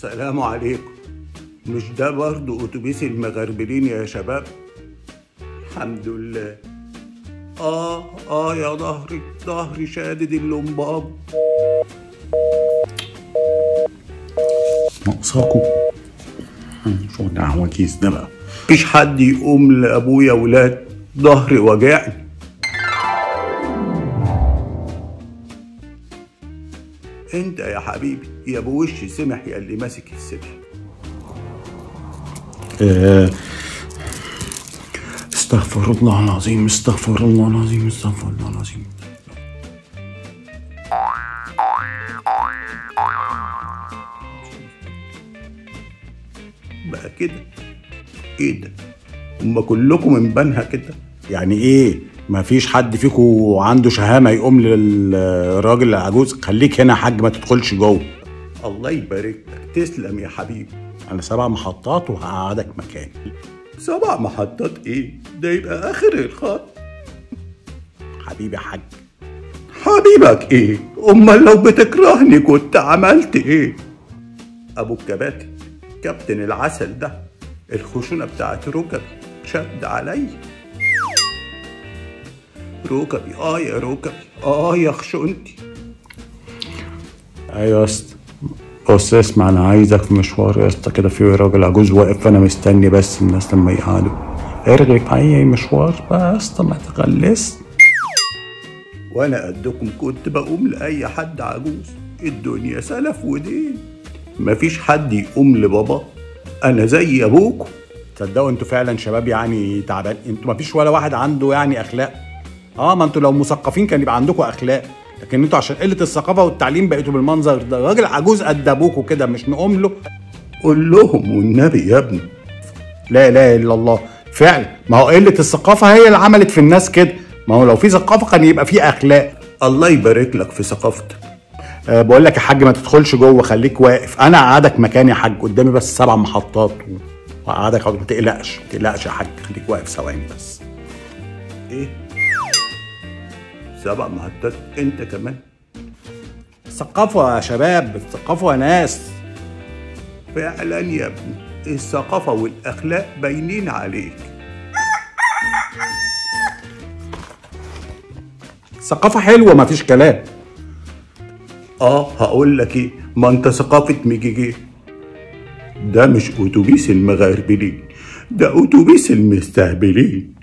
السلام عليكم. مش ده برضه اتوبيس المغربلين يا شباب؟ الحمد لله. يا ظهري شادد اللمباب. ناقصاكوا شو العواجيز ده بقى؟ مفيش حد يقوم لابويا ولاد، ظهري وجعني. انت يا حبيبي يا ابو وش سمح يا اللي ماسك السبح. استغفر الله العظيم، استغفر الله العظيم، استغفر الله العظيم. بقى كده ايه ده؟ هما كلكم من بنها كده؟ يعني ايه؟ مفيش حد فيكم عنده شهامه يقوم للراجل العجوز؟ خليك هنا يا حاج، ما تدخلش جوه. الله يبارك لك، تسلم يا حبيبي. انا 7 محطات وهقعدك مكاني. 7 محطات ايه؟ ده يبقى اخر الخط. حبيبي يا حاج. حبيبك ايه؟ امال لو بتكرهني كنت عملت ايه؟ ابو الكباتن كابتن العسل ده الخشونه بتاعت ركبي شد عليا. ركبي يا ركبي يا خشونتي. ايوه يا اسطى. بص اسمع، انا عايزك في مشوار يا اسطى كده، في راجل عجوز واقف فانا مستني بس الناس لما يقعدوا. ارغي في اي مشوار بقى يا اسطى، ما تغلس. وانا قدكم كنت بقوم لاي حد عجوز. الدنيا سلف ودين، مفيش حد يقوم لبابا. انا زي ابوكم. تصدقوا انتوا فعلا شباب يعني تعبان. انتوا مفيش ولا واحد عنده يعني اخلاق. ما انتوا لو مثقفين كان يبقى عندكم اخلاق، لكن انتوا عشان قله الثقافه والتعليم بقيتوا بالمنظر ده. راجل عجوز قد ابوكوا كده مش نقوم له؟ قول لهم والنبي يا ابني. لا اله الا الله. فعلا، ما هو قله الثقافه هي اللي عملت في الناس كده. ما هو لو في ثقافه كان يبقى في اخلاق. الله يبارك لك في ثقافتك. بقول لك يا حاج، ما تدخلش جوه، خليك واقف. انا قعدك مكاني يا حاج، قدامي بس 7 محطات وقعدك. ما تقلقش يا حاج، خليك واقف ثواني بس. ايه 7 محطات انت كمان؟ ثقافه يا شباب، ثقافه يا ناس. فعلا يا ابني، الثقافه والاخلاق باينين عليك. ثقافه حلوه مفيش كلام. هقول لك ايه، ما انت ثقافه ميجيجي. ده مش اتوبيس المغربلين، ده اتوبيس المستهبلين.